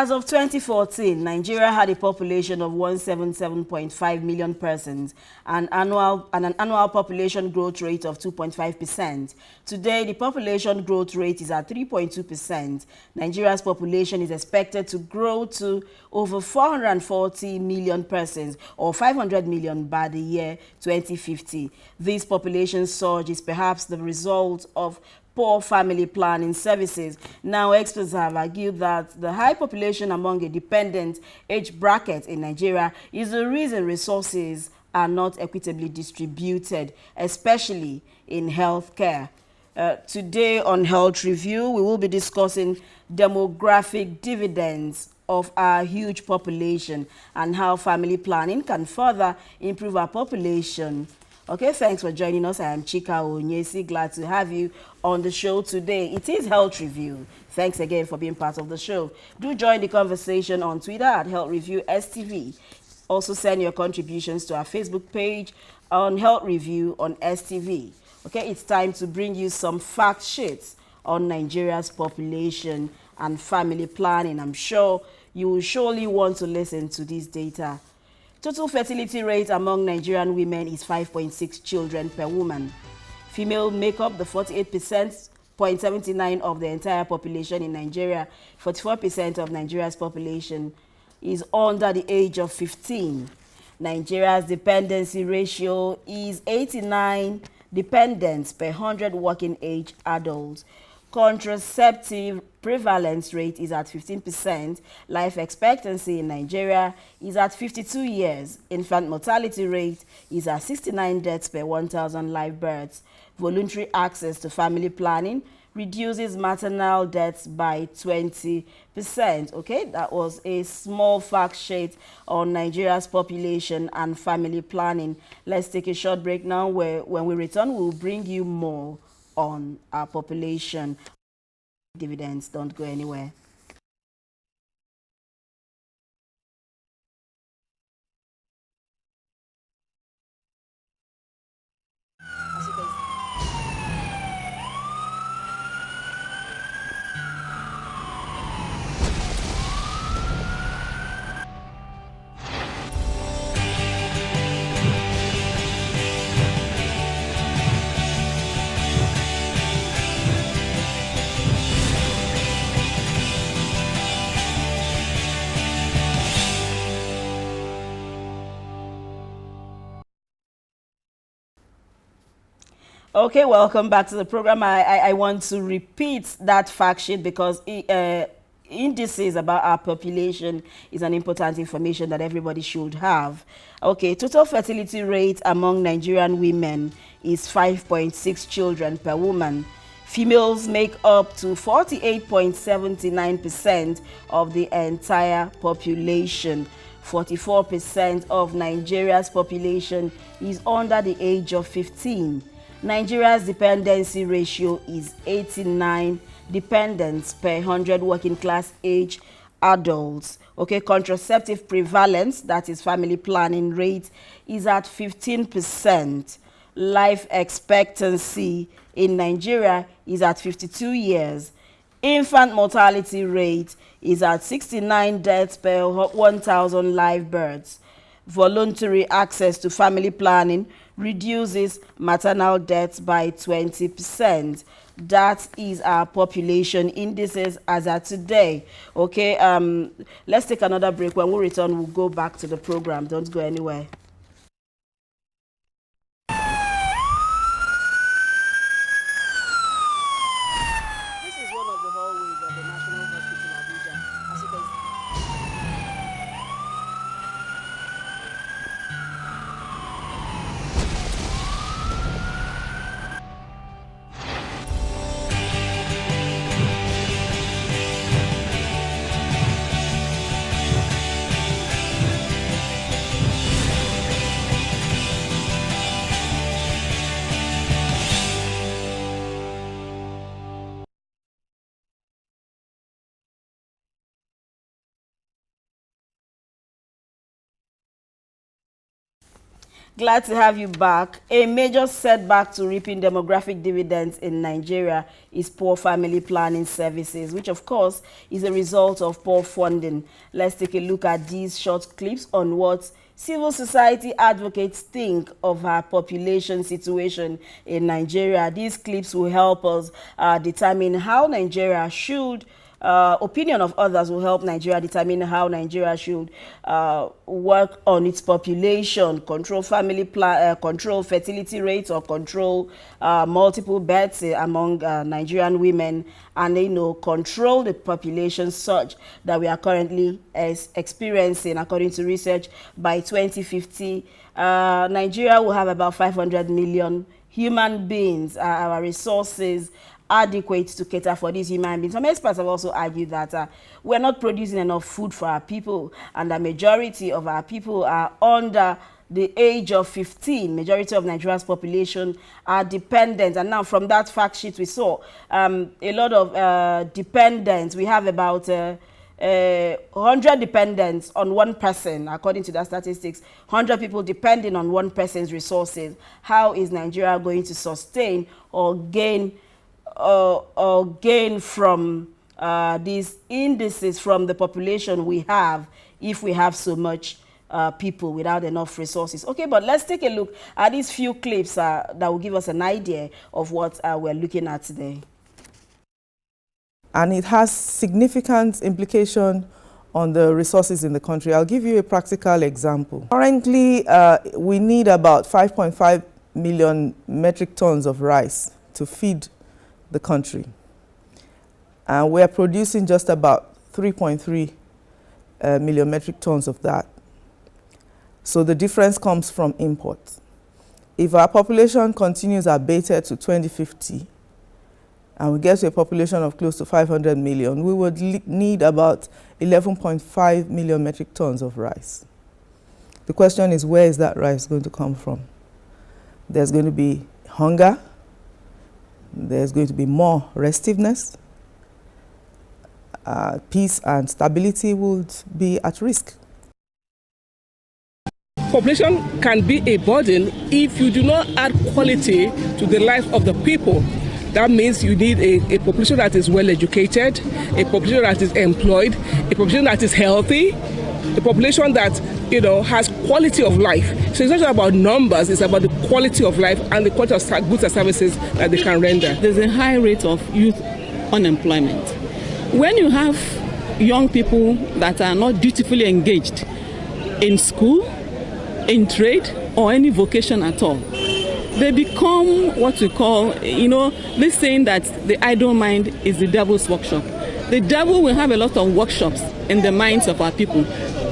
As of 2014, Nigeria had a population of 177.5 million persons and an annual population growth rate of 2.5%. Today, the population growth rate is at 3.2%. Nigeria's population is expected to grow to over 440 million persons, or 500 million by the year 2050. This population surge is perhaps the result of poor family planning services. Now, experts have argued that the high population among a dependent age bracket in Nigeria is the reason resources are not equitably distributed, especially in healthcare. Today on Health Review, we will be discussing demographic dividends of our huge population and how family planning can further improve our population. Okay, thanks for joining us. I am Chika Onyesi. Glad to have you on the show today. It is Health Review. Thanks again for being part of the show. Do join the conversation on Twitter at Health Review STV. Also send your contributions to our Facebook page on Health Review on STV. Okay, it's time to bring you some fact sheets on Nigeria's population and family planning. I'm sure you will surely want to listen to this data. Total fertility rate among Nigerian women is 5.6 children per woman. Female make up the 48.79% of the entire population in Nigeria. 44% of Nigeria's population is under the age of 15. Nigeria's dependency ratio is 89 dependents per 100 working age adults. Contraceptive prevalence rate is at 15%. Life expectancy in Nigeria is at 52 years. Infant mortality rate is at 69 deaths per 1,000 live births. Voluntary access to family planning reduces maternal deaths by 20%. Okay, that was a small fact sheet on Nigeria's population and family planning. Let's take a short break now, where when we return, we'll bring you more on our population. Dividends, don't go anywhere. Okay, welcome back to the program. I want to repeat that fact sheet because indices about our population is an important information that everybody should have. Okay, total fertility rate among Nigerian women is 5.6 children per woman. Females make up to 48.79% of the entire population. 44% of Nigeria's population is under the age of 15. Nigeria's dependency ratio is 89 dependents per 100 working class age adults. Okay, contraceptive prevalence, that is family planning rate, is at 15%. Life expectancy in Nigeria is at 52 years. Infant mortality rate is at 69 deaths per 1,000 live births. Voluntary access to family planning reduces maternal deaths by 20%. That is our population indices as at today. Okay, let's take another break. When we return, we'll go back to the program. Don't go anywhere. This is one of the hallways of the National Hospital Abuja. As you can see, Glad to have you back. A major setback to reaping demographic dividends in Nigeria is poor family planning services, which of course is a result of poor funding. Let's take a look at these short clips on what civil society advocates think of our population situation in Nigeria. These clips will help us determine how Nigeria should opinion of others will help Nigeria determine how Nigeria should work on its population, control family plan, control fertility rates, or control multiple births among Nigerian women, and control the population such that we are currently experiencing. According to research, by 2050, Nigeria will have about 500 million human beings. Our resources adequate to cater for these human beings. Some experts have also argued that we're not producing enough food for our people, and the majority of our people are under the age of 15. Majority of Nigeria's population are dependent, and now from that fact sheet we saw a lot of dependents. We have about 100 dependents on one person, according to the statistics. 100 people depending on one person's resources. How is Nigeria going to sustain or gain from these indices from the population we have if we have so much people without enough resources? Okay, but let's take a look at these few clips that will give us an idea of what we're looking at today. And it has significant implication on the resources in the country. I'll give you a practical example. Currently, we need about 5.5 million metric tons of rice to feed the country. And we're producing just about 3.3 million metric tons of that. So the difference comes from imports. If our population continues abated to 2050, and we get to a population of close to 500 million, we would need about 11.5 million metric tons of rice. The question is, where is that rice going to come from? There's going to be hunger. There's going to be more restiveness. Peace and stability would be at risk. Population can be a burden if you do not add quality to the life of the people. That means you need a population that is well educated, a population that is employed, a population that is healthy, a population that has quality of life. So it's not just about numbers, it's about the quality of life and the quality of goods and services that they can render. There's a high rate of youth unemployment. When you have young people that are not dutifully engaged in school, in trade, or any vocation at all, they become what we call, this saying that the idle mind is the devil's workshop. The devil will have a lot of workshops in the minds of our people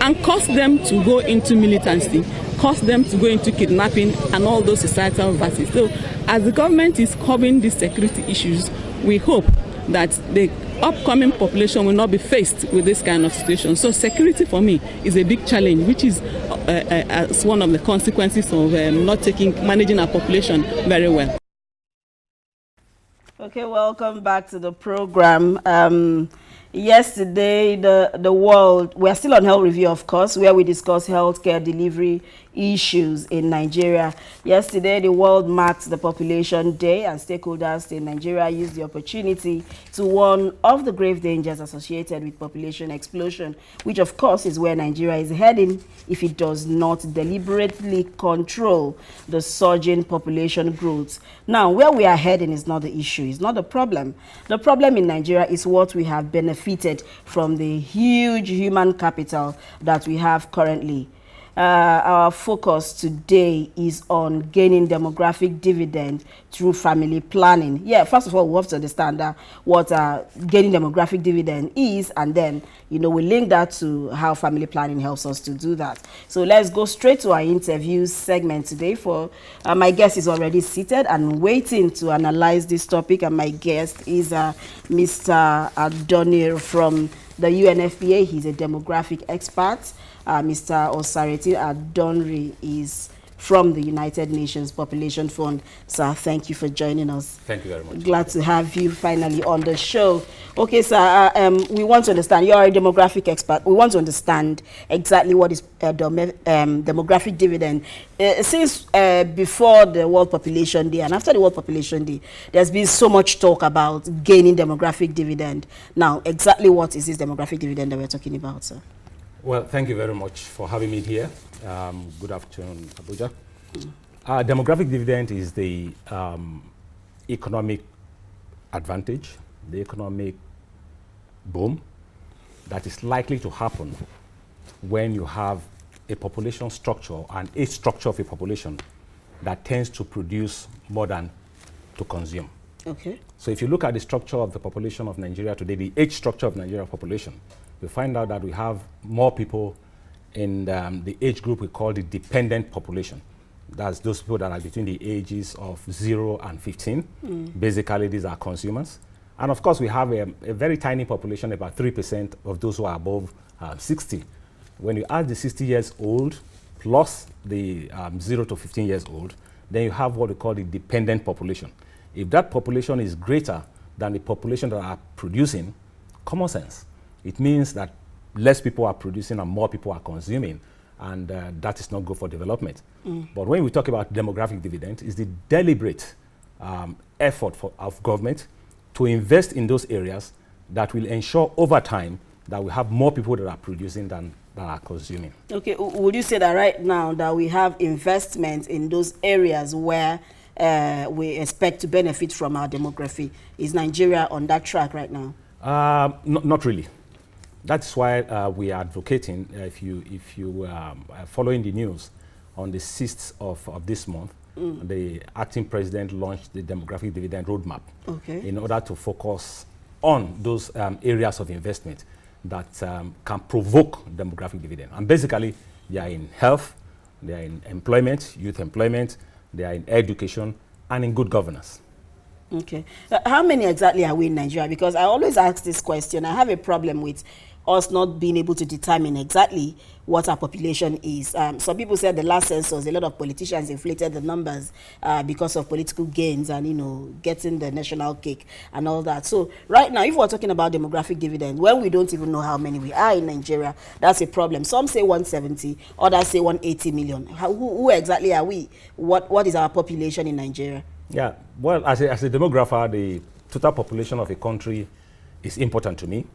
and cause them to go into militancy, cause them to go into kidnapping and all those societal vices. So as the government is covering these security issues, we hope that the upcoming population will not be faced with this kind of situation. So security for me is a big challenge, which is one of the consequences of not managing our population very well. Okay, welcome back to the program. Yesterday, the world, we're still on Health Review, of course, where we discuss healthcare delivery issues in Nigeria. Yesterday, the world marked the Population Day, and stakeholders in Nigeria used the opportunity to warn of the grave dangers associated with population explosion, which of course is where Nigeria is heading if it does not deliberately control the surging population growth. Now, where we are heading is not the issue, it's not the problem. The problem in Nigeria is what we have benefited from the huge human capital that we have currently. Our focus today is on gaining demographic dividend through family planning. Yeah, first of all, we have to understand what gaining demographic dividend is, and then, we link that to how family planning helps us to do that. So let's go straight to our interview segment today. For my guest is already seated and waiting to analyze this topic, and my guest is Mr. Adonir from the UNFPA. He's a demographic expert. Mr. Osareti Adonri is from the United Nations Population Fund. Sir, thank you for joining us. Thank you very much. Glad to have you finally on the show. Okay, sir, we want to understand, you're a demographic expert. We want to understand exactly what is demographic dividend. Since before the World Population Day and after the World Population Day, there's been so much talk about gaining demographic dividend. Now, exactly what is this demographic dividend that we're talking about, sir? Well, thank you very much for having me here. Good afternoon, Abuja. Demographic dividend is the economic advantage, the economic boom that is likely to happen when you have a population structure and age structure of a population that tends to produce more than to consume. Okay. So if you look at the structure of the population of Nigeria today, the age structure of Nigeria population, you find out that we have more people in the age group we call the dependent population. That's those people that are between the ages of 0 and 15. Basically, these are consumers. And of course, we have a very tiny population, about 3% of those who are above 60. When you add the 60 years old plus the 0 to 15 years old, then you have what we call the dependent population. If that population is greater than the population that are producing, common sense, it means that less people are producing and more people are consuming, and that is not good for development. But when we talk about demographic dividend, it's the deliberate effort of government to invest in those areas that will ensure over time that we have more people that are producing than that are consuming. Okay, would you say that right now that we have investment in those areas where we expect to benefit from our demography? Is Nigeria on that track right now? Not really. That's why we are advocating, if you are following the news, on the 6th of this month, the acting president launched the demographic dividend roadmap in order to focus on those areas of investment that can provoke demographic dividend. And basically, they are in health, they are in employment, youth employment, they are in education, and in good governance. Okay. How many exactly are we in Nigeria? Because I always ask this question. I have a problem with us not being able to determine exactly what our population is. Some people said the last census, a lot of politicians inflated the numbers because of political gains and, you know, getting the national cake and all that. So right now, if we're talking about demographic dividend, when we don't even know how many we are in Nigeria, that's a problem. Some say 170, others say 180 million. Who exactly are we? What is our population in Nigeria? Yeah, well, as a demographer, the total population of a country is important to me,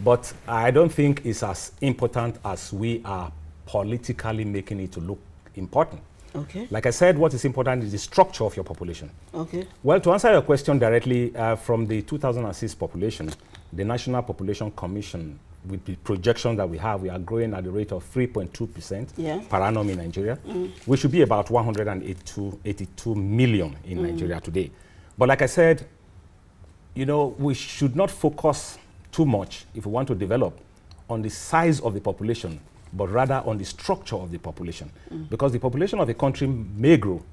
but I don't think it's as important as we are politically making it to look important. Okay. Like I said, what is important is the structure of your population. Okay. Well, to answer your question directly, from the 2006 population, the National Population Commission, with the projection that we have, we are growing at the rate of 3.2% per annum in Nigeria. We should be about 182 million in Nigeria today. But like I said, you know, we should not focus too much, if we want to develop, on the size of the population, but rather on the structure of the population. Because the population of a country may grow,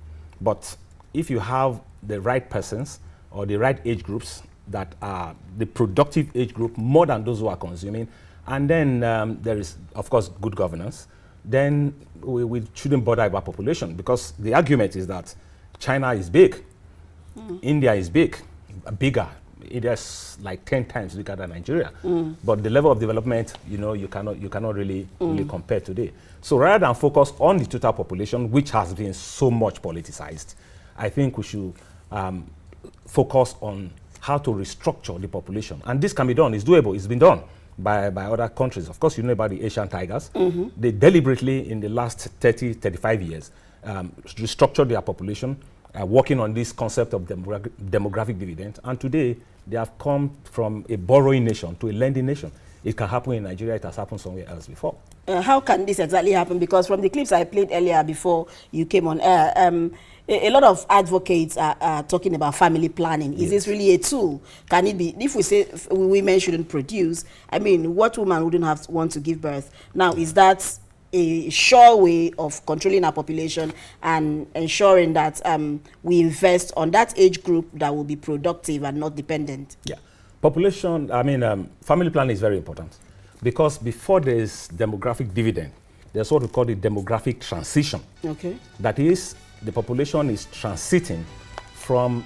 but if you have the right persons or the right age groups that are the productive age group more than those who are consuming, and then there is, of course, good governance, then we shouldn't bother about population, because the argument is that China is big, India is bigger. It is like 10 times bigger than Nigeria. But the level of development, you know, you cannot really compare today. So rather than focus on the total population, which has been so much politicized, I think we should focus on how to restructure the population. And this can be done, it's doable, it's been done by other countries. Of course, you know about the Asian tigers. They deliberately, in the last 30, 35 years, restructured their population, working on this concept of demographic dividend. And today, they have come from a borrowing nation to a lending nation. It can happen in Nigeria, it has happened somewhere else before. How can this exactly happen? Because from the clips I played earlier before you came on air, a lot of advocates are talking about family planning. Is this really a tool? Can it be? If we say women shouldn't produce, I mean, what woman wouldn't want to give birth? Now, is that a sure way of controlling our population and ensuring that we invest on that age group that will be productive and not dependent? Yeah. Population, I mean, family planning is very important, because before there is demographic dividend, there's what we call the demographic transition. Okay. That is, the population is transiting from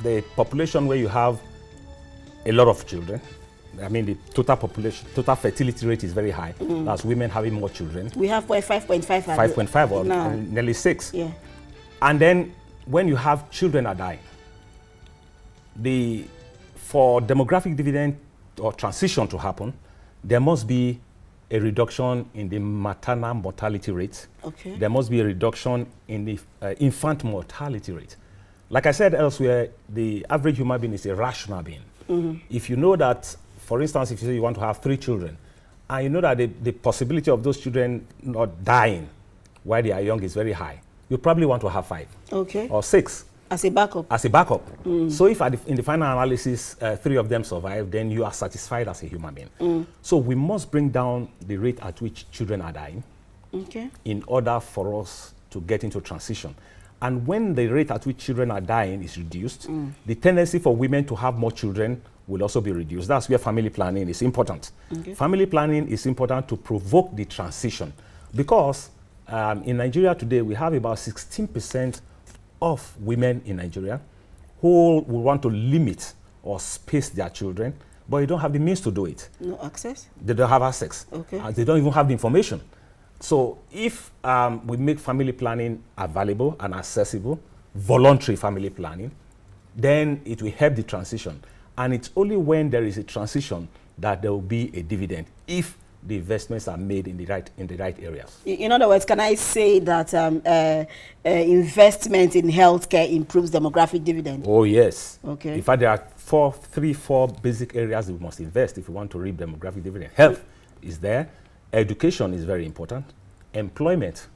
the population where you have a lot of children. I mean, the total population, total fertility rate is very high. That's women having more children. We have 5.5. 5.5 or now. nearly 6. Yeah. And then when you have children are dying, for demographic dividend or transition to happen, there must be a reduction in the maternal mortality rate. Okay. There must be a reduction in the infant mortality rate. Like I said elsewhere, the average human being is a rational being. If you know that, for instance, if you say you want to have 3 children, and you know that the possibility of those children not dying while they are young is very high, you probably want to have 5 Okay. or 6 As a backup. as a backup. So if in the final analysis 3 of them survive, then you are satisfied as a human being. So we must bring down the rate at which children are dying Okay. in order for us to get into transition. And when the rate at which children are dying is reduced, the tendency for women to have more children will also be reduced. That's where family planning is important. Okay. Family planning is important to provoke the transition, because in Nigeria today, we have about 16% of women in Nigeria who will want to limit or space their children, but they don't have the means to do it. No access? They don't have access. Okay. They don't even have the information. So if we make family planning available and accessible, voluntary family planning, then it will help the transition. And it's only when there is a transition that there will be a dividend, if the investments are made in the right areas. In other words, can I say that investment in healthcare improves demographic dividend? Oh, yes. Okay. In fact, there are 4 basic areas we must invest if we want to reap demographic dividend. Health is there. Education is very important. Employment,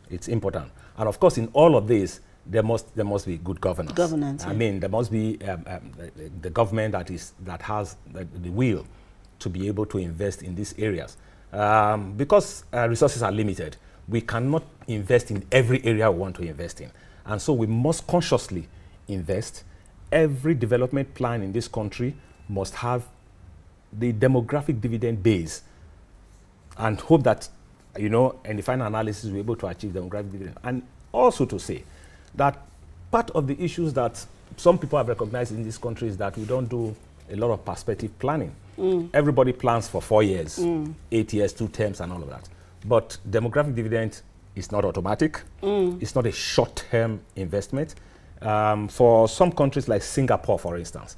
it's important. And of course, in all of this, there must be good governance. Governance. I mean, there must be the government that has the will to be able to invest in these areas. Because resources are limited, we cannot invest in every area we want to invest in. And so we must consciously invest. Every development plan in this country must have the demographic dividend base, and hope that, in the final analysis, we're able to achieve demographic dividend. And also to say that part of the issues that some people have recognized in this country is that we don't do a lot of perspective planning. Everybody plans for 4 years, 8 years, 2 terms, and all of that. But demographic dividend is not automatic. It's not a short-term investment. For some countries like Singapore, for instance,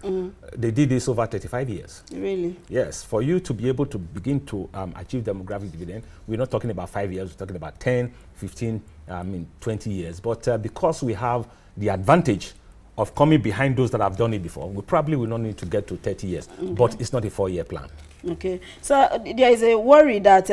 they did this over 35 years. Really? Yes. For you to be able to begin to achieve demographic dividend, we're not talking about 5 years, we're talking about 10, 15, 20 years. But because we have the advantage of coming behind those that have done it before, we probably will not need to get to 30 years. But it's not a 4-year plan. Okay. So there is a worry that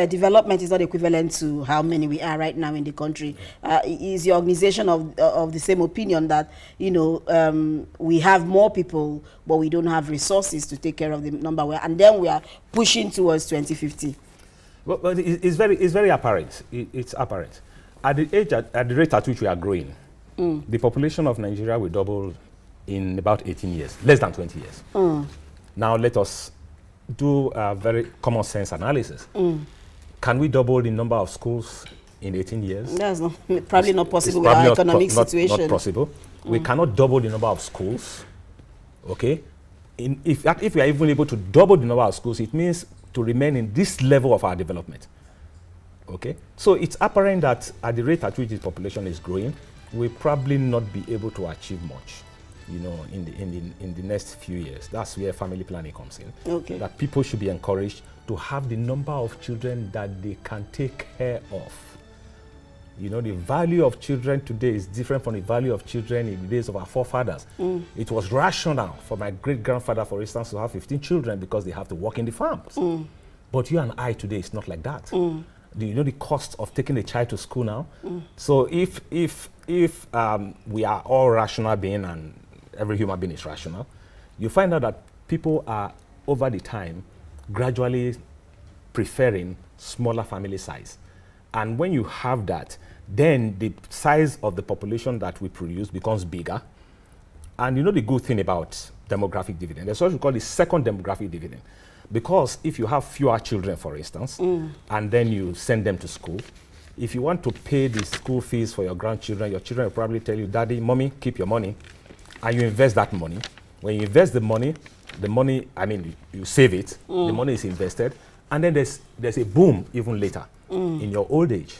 development is not equivalent to how many we are right now in the country. Is your organization of the same opinion that, we have more people, but we don't have resources to take care of the number, and then we are pushing towards 2050? Well, it's very apparent. It's apparent. At the rate at which we are growing, the population of Nigeria will double in about 18 years, less than 20 years. Now let us do a very common sense analysis. Can we double the number of schools in 18 years? That's probably not possible with our economic situation. Not possible. We cannot double the number of schools. Okay? If we are even able to double the number of schools, it means to remain in this level of our development. Okay? So it's apparent that at the rate at which the population is growing, we'll probably not be able to achieve much, in the next few years. That's where family planning comes in. Okay. That people should be encouraged to have the number of children that they can take care of. The value of children today is different from the value of children in the days of our forefathers. It was rational for my great-grandfather, for instance, to have 15 children because they have to work in the farms. But you and I today, it's not like that. Do you know the cost of taking a child to school now? So if we are all rational beings, and every human being is rational, you find out that people are, over the time, gradually preferring smaller family size. And when you have that, then the size of the population that we produce becomes bigger. And the good thing about demographic dividend, there's what we call the second demographic dividend. Because if you have fewer children, for instance, and then you send them to school, if you want to pay the school fees for your grandchildren, your children will probably tell you, Daddy, Mommy, keep your money. And you invest that money. When you invest the money, I mean, you save it, the money is invested, and then there's a boom even later in your old age.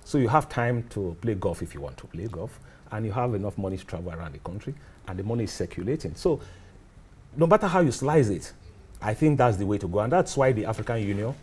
So you have time to play golf if you want to play golf, and you have enough money to travel around the country, and the money is circulating. So no matter how you slice it, I think that's the way to go. And that's why the African Union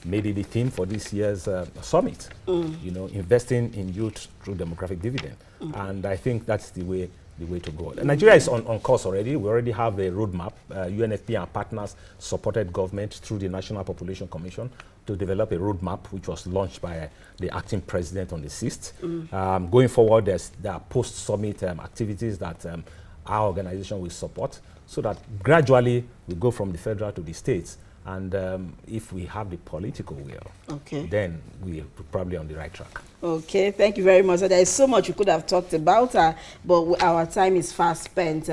made it the theme for this year's summit, you know, investing in youth through demographic dividend. And I think that's the way to go. Nigeria is on course already. We already have a roadmap. UNFP and partners supported government through the National Population Commission to develop a roadmap, which was launched by the acting president on the 6th. Going forward, there are post-summit activities that our organization will support, so that gradually we go from the federal to the states. And if we have the political will, then we're probably on the right track. Okay, thank you very much. So there is so much we could have talked about, but our time is fast spent.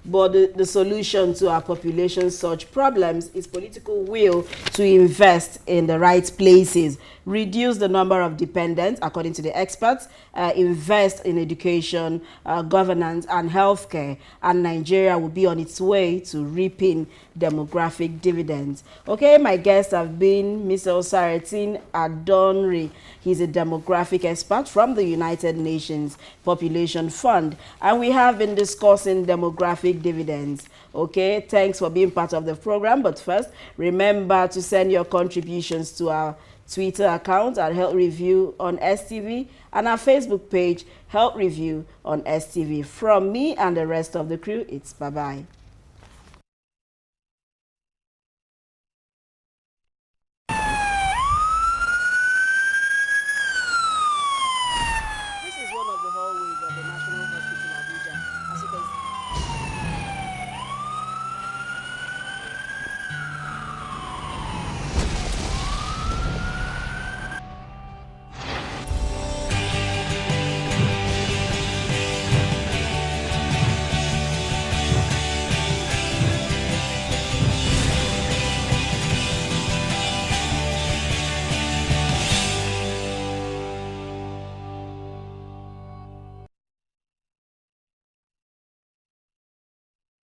But the solution to our population such problems is political will to invest in the right places, reduce the number of dependents, according to the experts, invest in education, governance, and healthcare, and Nigeria will be on its way to reaping demographic dividends. Okay, my guests have been Mr. Osaratin Adonri. He's a demographic expert from the United Nations Population Fund, and we have been discussing demographic dividends. Okay, thanks for being part of the program. But first, remember to send your contributions to our Twitter account at Health Review on STV and our Facebook page, Health Review on STV. From me and the rest of the crew, it's bye-bye.